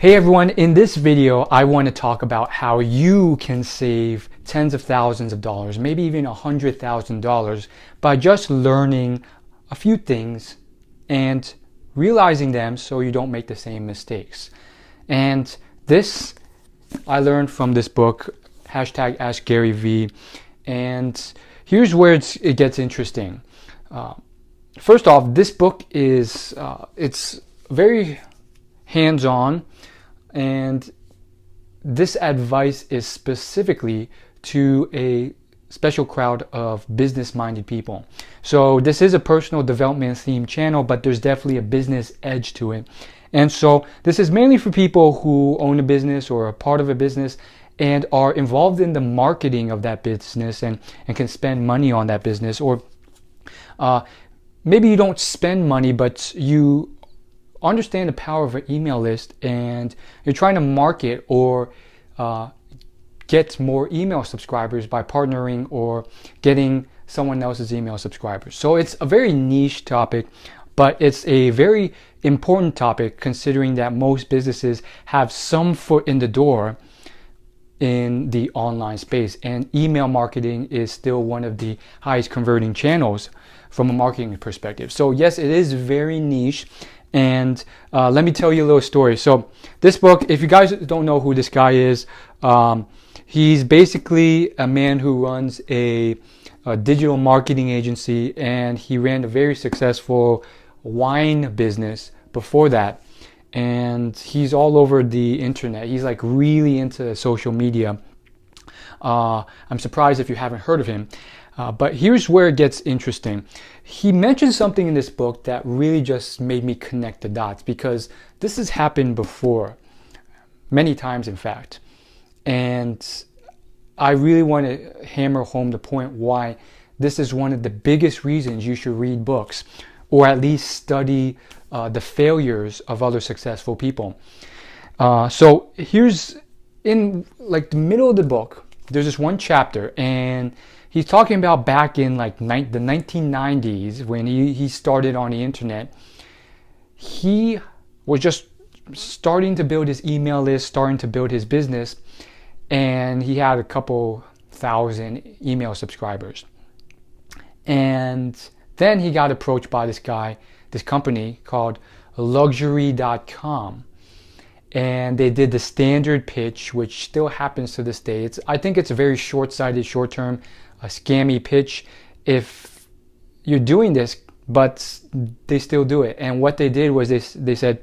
Hey everyone, in this video I want to talk about how you can save tens of thousands of dollars, maybe even $100,000 by just learning a few things and realizing them so you don't make the same mistakes. And this I learned from this book, hashtag Ask Gary V. And here's where it gets interesting. First off, this book is it's very hands-on, and this advice is specifically to a special crowd of business-minded people. So this is a personal development themed channel, but there's definitely a business edge to it. And so this is mainly for people who own a business or are part of a business and are involved in the marketing of that business and can spend money on that business. Or maybe you don't spend money, but you understand the power of an email list and you're trying to market or get more email subscribers by partnering or getting someone else's email subscribers. So it's a very niche topic, but it's a very important topic considering that most businesses have some foot in the door in the online space, and email marketing is still one of the highest converting channels from a marketing perspective. So yes, it is very niche. And let me tell you a little story. So this book, if you guys don't know who this guy is, he's basically a man who runs a digital marketing agency, and he ran a very successful wine business before that. And he's all over the internet. He's like really into social media. I'm surprised if you haven't heard of him. But here's where it gets interesting. He mentioned something in this book that really just made me connect the dots, because this has happened before, many times in fact. And I really want to hammer home the point why this is one of the biggest reasons you should read books, or at least study the failures of other successful people. So here's in like the middle of the book, there's this one chapter, and he's talking about back in like the 1990s when he started on the internet. He was just starting to build his email list, starting to build his business, and he had a couple thousand email subscribers. And then he got approached by this company called luxury.com. And they did the standard pitch, which still happens to this day. I think it's a very short-sighted, short-term, a scammy pitch if you're doing this, but they still do it. And what they did was they said,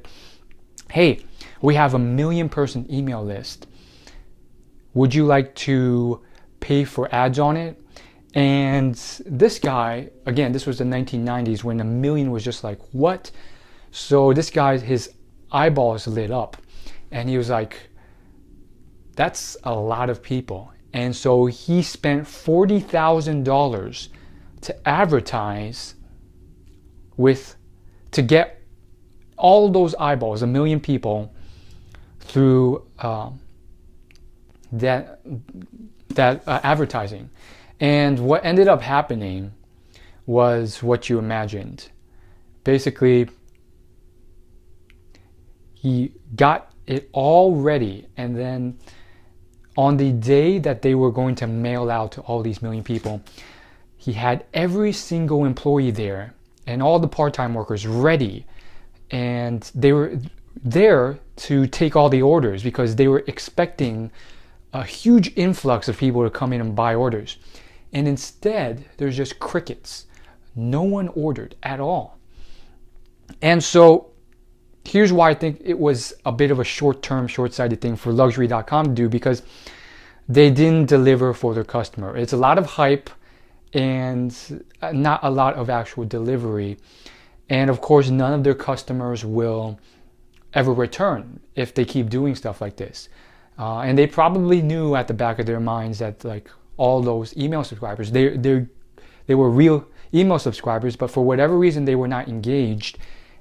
hey, we have a 1 million person email list. Would you like to pay for ads on it? And this guy, again, this was the 1990s when 1 million was just like, what? So this guy, his eyeballs lit up, and he was like, that's a lot of people. And so he spent $40,000 to advertise to get all those eyeballs, 1 million people, through that advertising. And what ended up happening was what you imagined. Basically, he got it all ready, and then on the day that they were going to mail out to all these 1 million people, he had every single employee there and all the part-time workers ready, and they were there to take all the orders because they were expecting a huge influx of people to come in and buy orders. And instead, there's just crickets. No one ordered at all. And so here's why I think it was a bit of a short-term, short-sighted thing for luxury.com to do, because they didn't deliver for their customer. It's a lot of hype and not a lot of actual delivery. And of course, none of their customers will ever return if they keep doing stuff like this. And they probably knew at the back of their minds that like all those email subscribers, they were real email subscribers, but for whatever reason they were not engaged,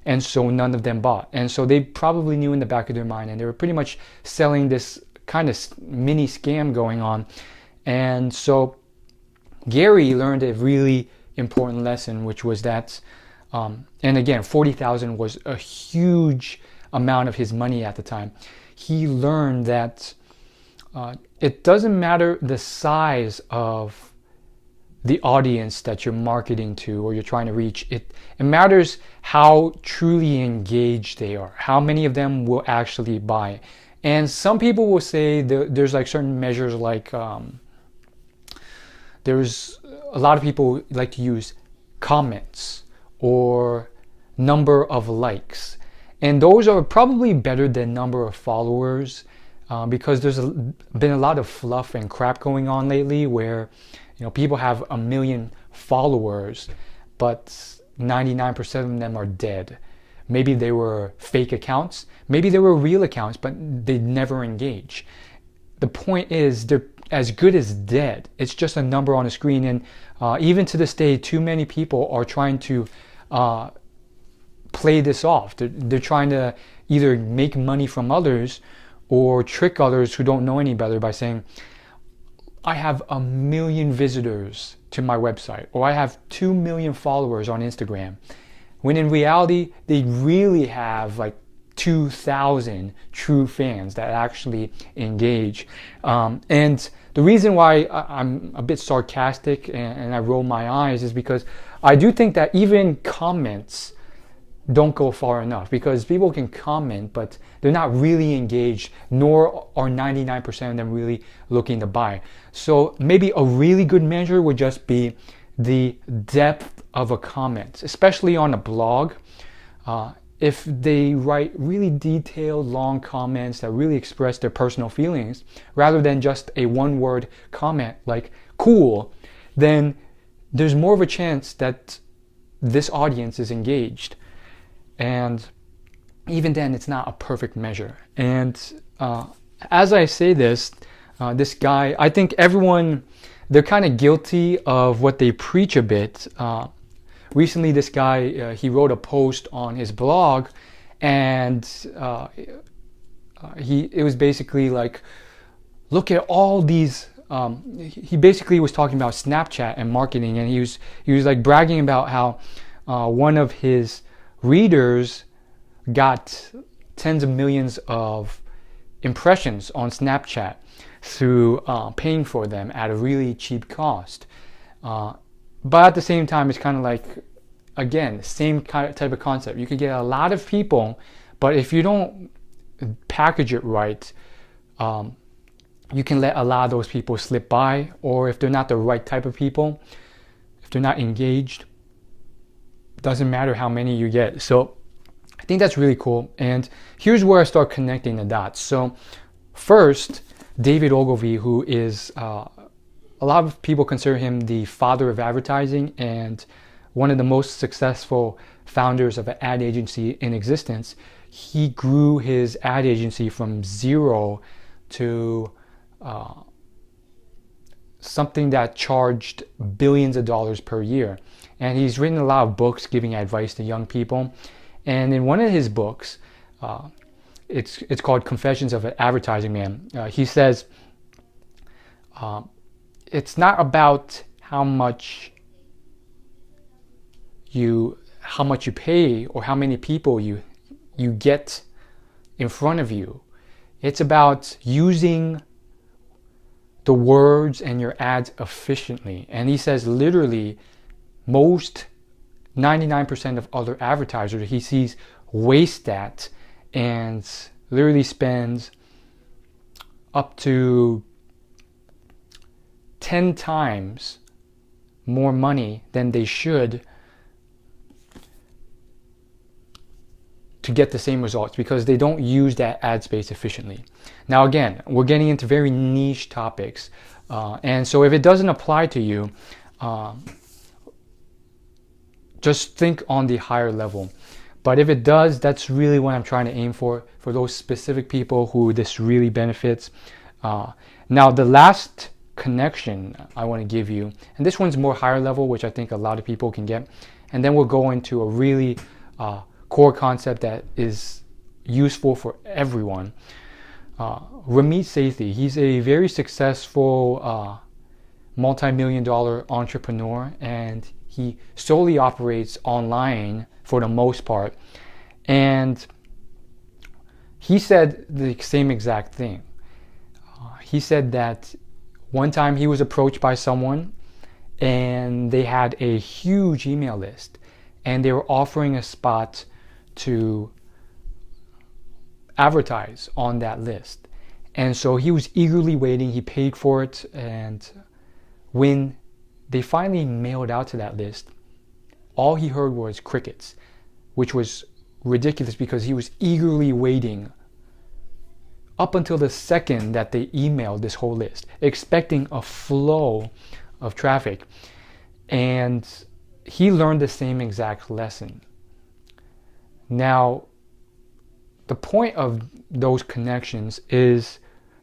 and so none of them bought. And so they probably knew in the back of their mind, and they were pretty much selling this kind of mini scam going on. And so Gary learned a really important lesson, which was that, and again, 40,000 was a huge amount of his money at the time. He learned that it doesn't matter the size of the audience that you're marketing to or you're trying to reach. It matters how truly engaged they are, how many of them will actually buy. And some people will say there's like certain measures, like there's a lot of people like to use comments or number of likes, and those are probably better than number of followers, because there's been a lot of fluff and crap going on lately where people have 1 million followers, but 99% of them are dead. Maybe they were fake accounts, maybe they were real accounts, but they never engage. The point is, they're as good as dead. It's just a number on a screen. And even to this day, too many people are trying to play this off. They're trying to either make money from others or trick others who don't know any better by saying, I have 1 million visitors to my website, or I have 2 million followers on Instagram, when in reality they really have like 2,000 true fans that actually engage. And the reason why I'm a bit sarcastic and I roll my eyes is because I do think that even comments don't go far enough, because people can comment but they're not really engaged, nor are 99% of them really looking to buy. So maybe a really good measure would just be the depth of a comment, especially on a blog. If they write really detailed, long comments that really express their personal feelings, rather than just a one-word comment like cool, then there's more of a chance that this audience is engaged. And even then, it's not a perfect measure. And as I say this, this guy, I think everyone, they're kind of guilty of what they preach a bit. Recently, this guy, he wrote a post on his blog, and it was basically like, look at all these. He basically was talking about Snapchat and marketing, and he was like bragging about how one of his readers got tens of millions of impressions on Snapchat through paying for them at a really cheap cost. But at the same time, it's kind of like, again, same kind of type of concept. You could get a lot of people, but if you don't package it right, you can let a lot of those people slip by, or if they're not the right type of people, if they're not engaged, doesn't matter how many you get. So I think that's really cool. And here's where I start connecting the dots. So first, David Ogilvy, who is a lot of people consider him the father of advertising and one of the most successful founders of an ad agency in existence. He grew his ad agency from zero to something that charged billions of dollars per year. And he's written a lot of books giving advice to young people. And in one of his books, it's called Confessions of an Advertising Man. He says, it's not about how much you pay or how many people you get in front of you. It's about using the words and your ads efficiently. And he says literally most 99% of other advertisers he sees waste that and literally spends up to 10 times more money than they should to get the same results, because they don't use that ad space efficiently. Now again, we're getting into very niche topics, and so if it doesn't apply to you, just think on the higher level. But if it does, that's really what I'm trying to aim for those specific people who this really benefits. Now the last connection I want to give you, and this one's more higher level, which I think a lot of people can get, and then we'll go into a really core concept that is useful for everyone. Ramit Sethi, he's a very successful multi-million-dollar entrepreneur, and he solely operates online for the most part. And he said the same exact thing. He said that one time he was approached by someone and they had a huge email list and they were offering a spot to advertise on that list. And so he was eagerly waiting, he paid for it, and when they finally mailed out to that list, all he heard was crickets, which was ridiculous because he was eagerly waiting up until the second that they emailed this whole list, expecting a flow of traffic. And he learned the same exact lesson. Now, the point of those connections is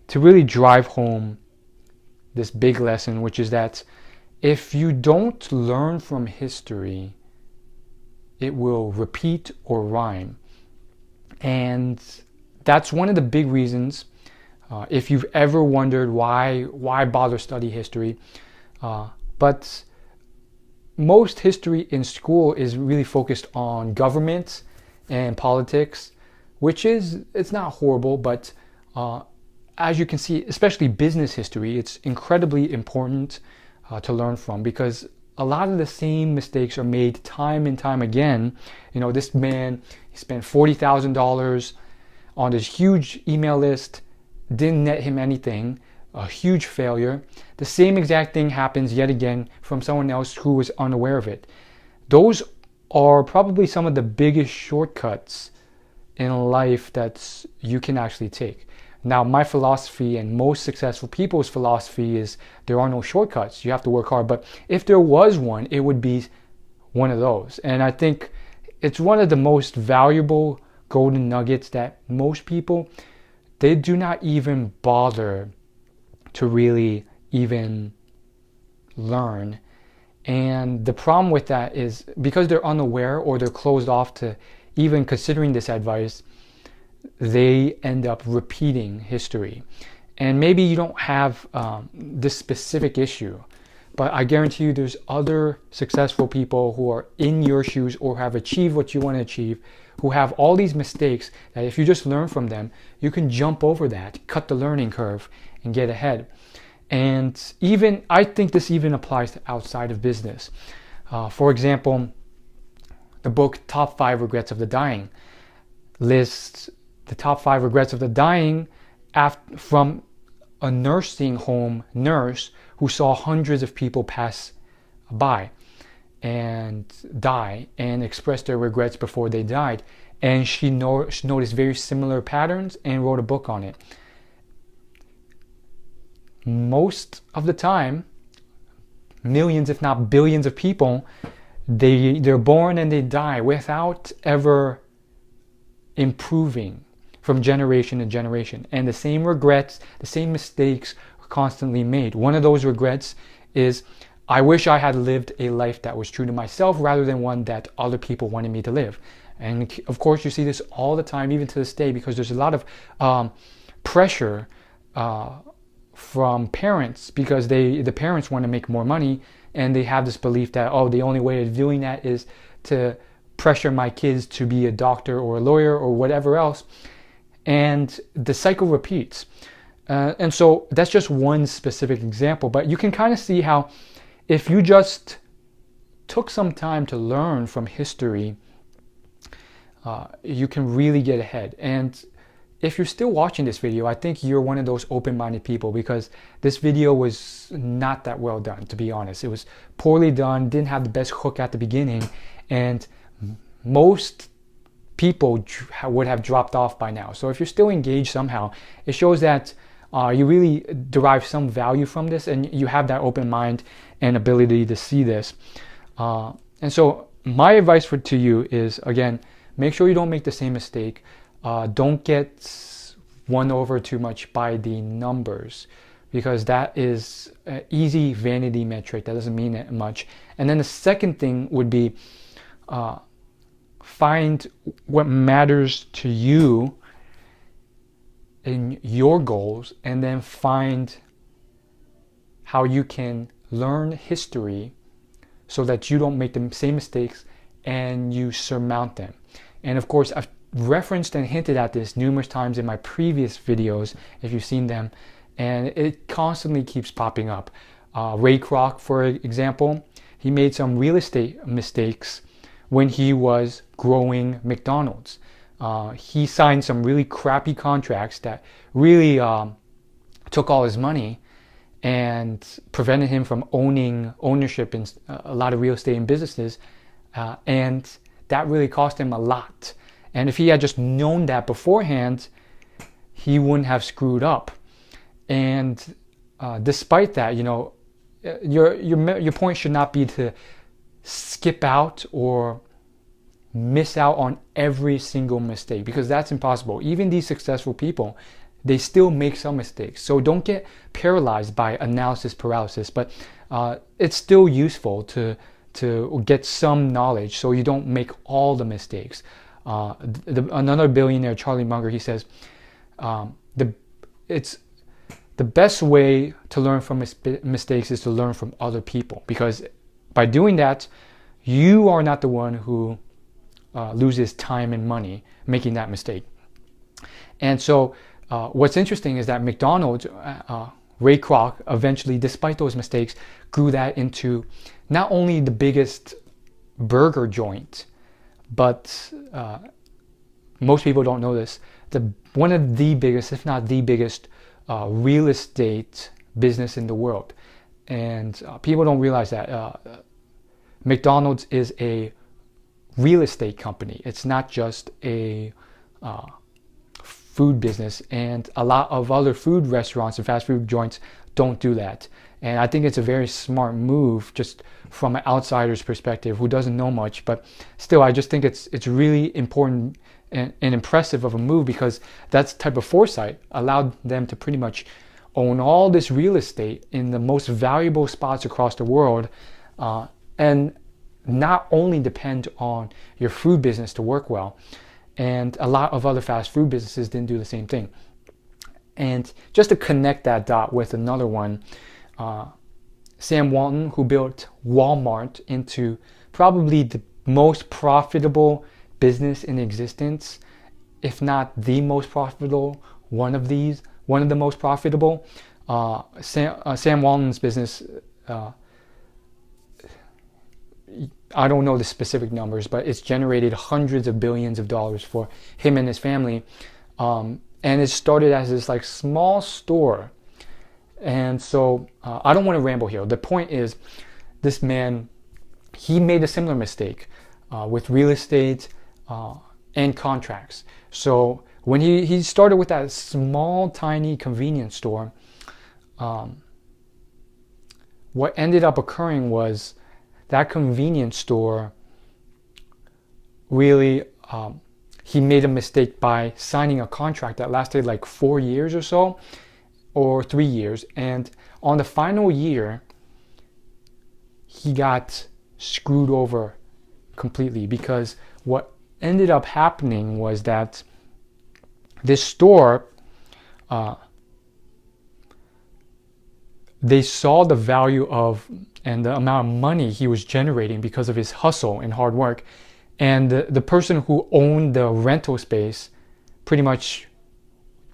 to really drive home this big lesson, which is that if you don't learn from history, it will repeat or rhyme. And that's one of the big reasons, if you've ever wondered why bother study history, but most history in school is really focused on government and politics, which it's not horrible, but as you can see, especially business history, it's incredibly important to learn from, because a lot of the same mistakes are made time and time again. You know, this man, he spent $40,000 on this huge email list, didn't net him anything, a huge failure. The same exact thing happens yet again from someone else who was unaware of it. Those are probably some of the biggest shortcuts in life that you can actually take. Now, my philosophy and most successful people's philosophy is there are no shortcuts. You have to work hard. But if there was one, it would be one of those. And I think it's one of the most valuable golden nuggets that most people, they do not even bother to really even learn. And the problem with that is because they're unaware or they're closed off to even considering this advice, they end up repeating history. And maybe you don't have this specific issue, but I guarantee you there's other successful people who are in your shoes or have achieved what you want to achieve, who have all these mistakes that if you just learn from them, you can jump over that, cut the learning curve, and get ahead. And even, I think this even applies to outside of business. For example, the book Top 5 Regrets of the Dying lists the top 5 regrets of the dying from a nursing home nurse who saw hundreds of people pass by and die and express their regrets before they died. And she noticed very similar patterns and wrote a book on it. Most of the time, millions if not billions of people, they're born and they die without ever improving from generation to generation. And the same regrets, the same mistakes are constantly made. One of those regrets is, I wish I had lived a life that was true to myself rather than one that other people wanted me to live. And of course you see this all the time, even to this day, because there's a lot of pressure from parents, because the parents want to make more money, and they have this belief that, oh, the only way of doing that is to pressure my kids to be a doctor or a lawyer or whatever else. And the cycle repeats. And so that's just one specific example, but you can kind of see how if you just took some time to learn from history, you can really get ahead. And if you're still watching this video, I think you're one of those open-minded people, because this video was not that well done, to be honest. It was poorly done, didn't have the best hook at the beginning, and most people would have dropped off by now. So if you're still engaged somehow, it shows that you really derive some value from this, and you have that open mind and ability to see this. And so my advice to you is, again, make sure you don't make the same mistake. Don't get won over too much by the numbers, because that is an easy vanity metric that doesn't mean that much. And then the second thing would be find what matters to you in your goals, and then find how you can learn history so that you don't make the same mistakes and you surmount them. And of course, I've referenced and hinted at this numerous times in my previous videos, if you've seen them, and it constantly keeps popping up. Ray Kroc, for example, he made some real estate mistakes when he was growing McDonald's. He signed some really crappy contracts that really took all his money and prevented him from ownership in a lot of real estate and businesses, and that really cost him a lot. And if he had just known that beforehand, he wouldn't have screwed up. And despite that, your point should not be to skip out or miss out on every single mistake, because that's impossible. Even these successful people, they still make some mistakes. So don't get paralyzed by analysis paralysis, but it's still useful to get some knowledge so you don't make all the mistakes. Another billionaire, Charlie Munger, he says, it's the best way to learn from mistakes is to learn from other people, because by doing that, you are not the one who loses time and money making that mistake. And so what's interesting is that McDonald's, Ray Kroc, eventually, despite those mistakes, grew that into not only the biggest burger joint, but most people don't know this, one of the biggest, if not the biggest, real estate business in the world. And people don't realize that McDonald's is a real estate company. It's not just a food business, and a lot of other food restaurants and fast food joints don't do that. And I think it's a very smart move, just from an outsider's perspective who doesn't know much. But still, I just think it's really important and impressive of a move, because that type of foresight allowed them to pretty much own all this real estate in the most valuable spots across the world, and not only depend on your food business to work well. And a lot of other fast food businesses didn't do the same thing. And just to connect that dot with another one, Sam Walton, who built Walmart into probably the most profitable business in existence, if not the most profitable, one of the most profitable. Sam Walton's business, I don't know the specific numbers, but it's generated hundreds of billions of dollars for him and his family. And it started as this like small store. And so I don't want to ramble here. The point is, this man, he made a similar mistake with real estate and contracts. So when he started with that small, tiny convenience store, what ended up occurring was that convenience store really, he made a mistake by signing a contract that lasted like 4 years or so, or 3 years. And on the final year, he got screwed over completely, because what ended up happening was that this store, they saw the value of and the amount of money he was generating because of his hustle and hard work. And the person who owned the rental space pretty much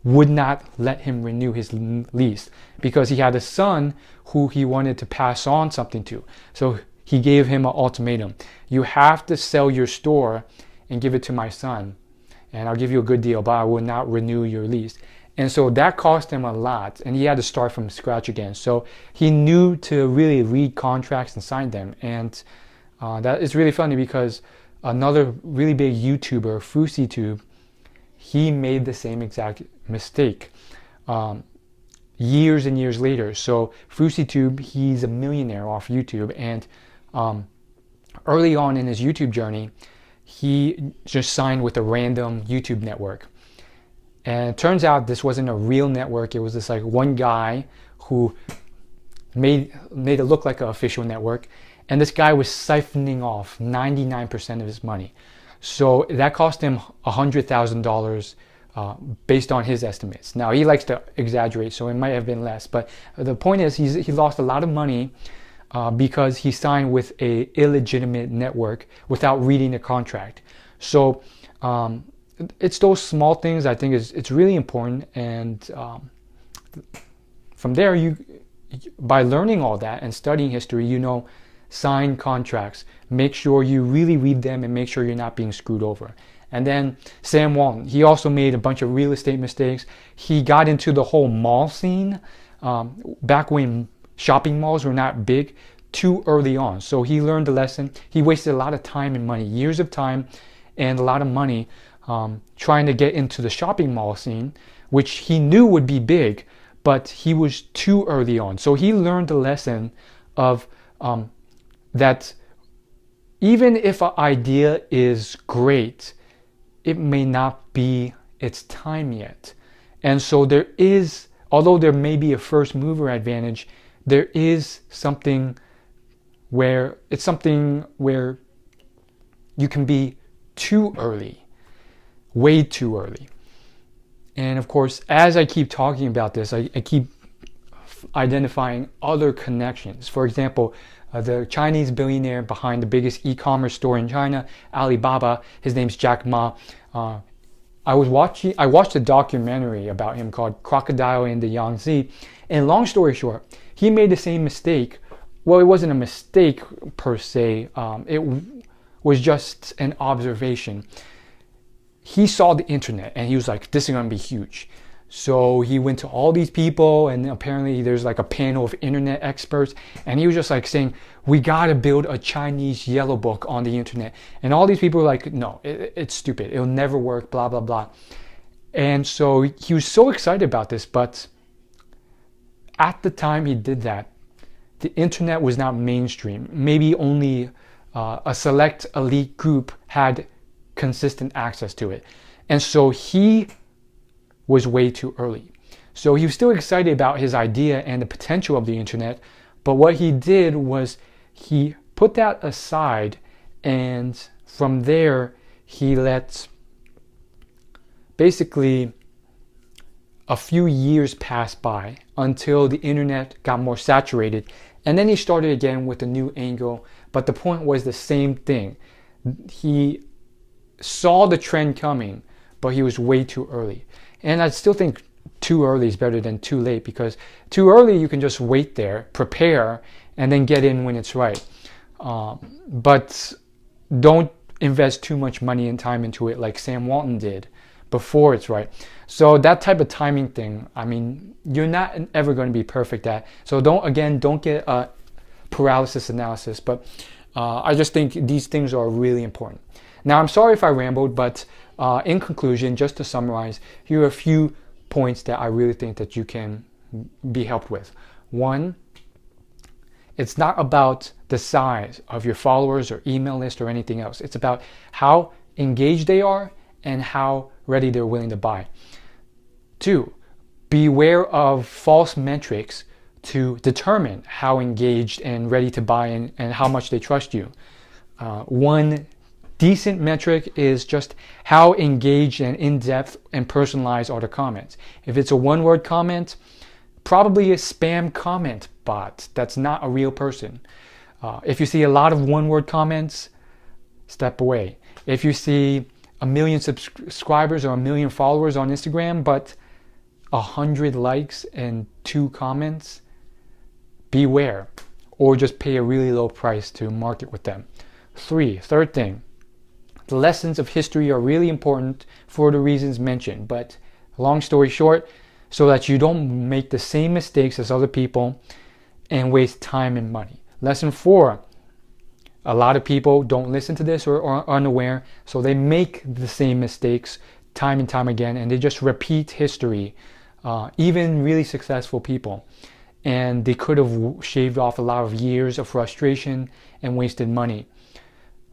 would not let him renew his lease, because he had a son who he wanted to pass on something to. So he gave him an ultimatum. You have to sell your store and give it to my son, and I'll give you a good deal, but I will not renew your lease. And so that cost him a lot, and he had to start from scratch again. So he knew to really read contracts and sign them. And that is really funny, because another really big YouTuber, FouseyTube, he made the same exact mistake years and years later. So FouseyTube, he's a millionaire off YouTube, and early on in his YouTube journey, he just signed with a random YouTube network. And it turns out this wasn't a real network. It was this like one guy who made it look like an official network. And this guy was siphoning off 99% of his money. So that cost him $100,000 based on his estimates. Now, he likes to exaggerate, so it might have been less. But the point is, he lost a lot of money because he signed with a illegitimate network without reading the contract. So it's those small things I think it's really important. And from there, by learning all that and studying history, sign contracts, make sure you really read them and make sure you're not being screwed over. And then Sam Walton, he also made a bunch of real estate mistakes. He got into the whole mall scene back when shopping malls were not big, too early on. So he learned the lesson. He wasted a lot of time and money, years of time and a lot of money trying to get into the shopping mall scene, which he knew would be big, but he was too early on. So he learned the lesson of that even if an idea is great, it may not be its time yet. And so there is, although there may be a first mover advantage, there is something where you can be too early, way too early. And of course, as I keep talking about this, I keep identifying other connections. For example, the Chinese billionaire behind the biggest e-commerce store in China, Alibaba, his name's Jack Ma. I watched a documentary about him called Crocodile in the Yangtze. And long story short, he made the same mistake. Well, it wasn't a mistake per se. It was just an observation. He saw the internet and he was like, this is going to be huge. So he went to all these people, and apparently there's like a panel of internet experts, and he was just like saying, we got to build a Chinese yellow book on the internet. And all these people were like, no, it's stupid. It'll never work, blah, blah, blah. And so he was so excited about this, but at the time he did that, the internet was not mainstream. Maybe only a select elite group had consistent access to it. And so he was way too early. So he was still excited about his idea and the potential of the internet, but what he did was he put that aside, and from there he let basically a few years pass by until the internet got more saturated, and then he started again with a new angle. But the point was the same thing. He saw the trend coming, but he was way too early. And I still think too early is better than too late, because too early you can just wait there, prepare, and then get in when it's right. But don't invest too much money and time into it like Sam Walton did before it's right. So that type of timing thing, I mean, you're not ever going to be perfect at. So don't get a paralysis analysis. But I just think these things are really important. Now, I'm sorry if I rambled, but in conclusion, just to summarize, here are a few points that I really think that you can be helped with. One, it's not about the size of your followers or email list or anything else. It's about how engaged they are and how ready they're willing to buy. Two, beware of false metrics to determine how engaged and ready to buy and how much they trust you. One decent metric is just how engaged and in-depth and personalized are the comments. If it's a one-word comment, probably a spam comment bot. That's not a real person. If you see a lot of one-word comments, step away. If you see 1 million subscribers or 1 million followers on Instagram, but 100 likes and 2 comments, beware. Or just pay a really low price to market with them. Third thing, the lessons of history are really important for the reasons mentioned, but long story short, so that you don't make the same mistakes as other people and waste time and money. Lesson 4, a lot of people don't listen to this or are unaware, so they make the same mistakes time and time again, and they just repeat history, even really successful people. And they could have shaved off a lot of years of frustration and wasted money.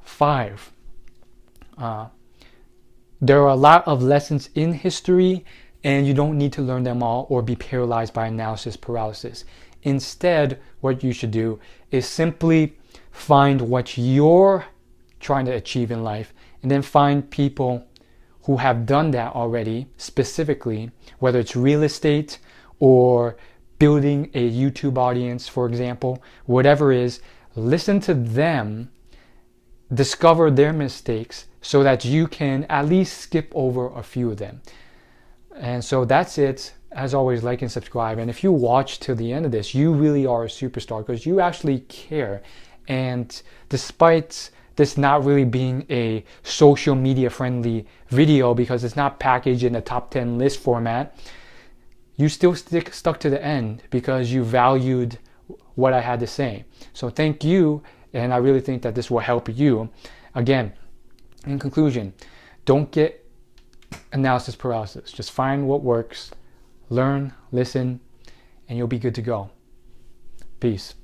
5, there are a lot of lessons in history, and you don't need to learn them all or be paralyzed by analysis paralysis. Instead, what you should do is simply find what you're trying to achieve in life, and then find people who have done that already, specifically, whether it's real estate or building a YouTube audience, for example, whatever it is, listen to them discover their mistakes so that you can at least skip over a few of them. And so that's it. As always, like and subscribe. And if you watch till the end of this, you really are a superstar because you actually care. And despite this not really being a social media friendly video because it's not packaged in a top 10 list format, you still stuck to the end because you valued what I had to say. So thank you, and I really think that this will help you. Again, in conclusion, don't get analysis paralysis. Just find what works, learn, listen, and you'll be good to go. Peace.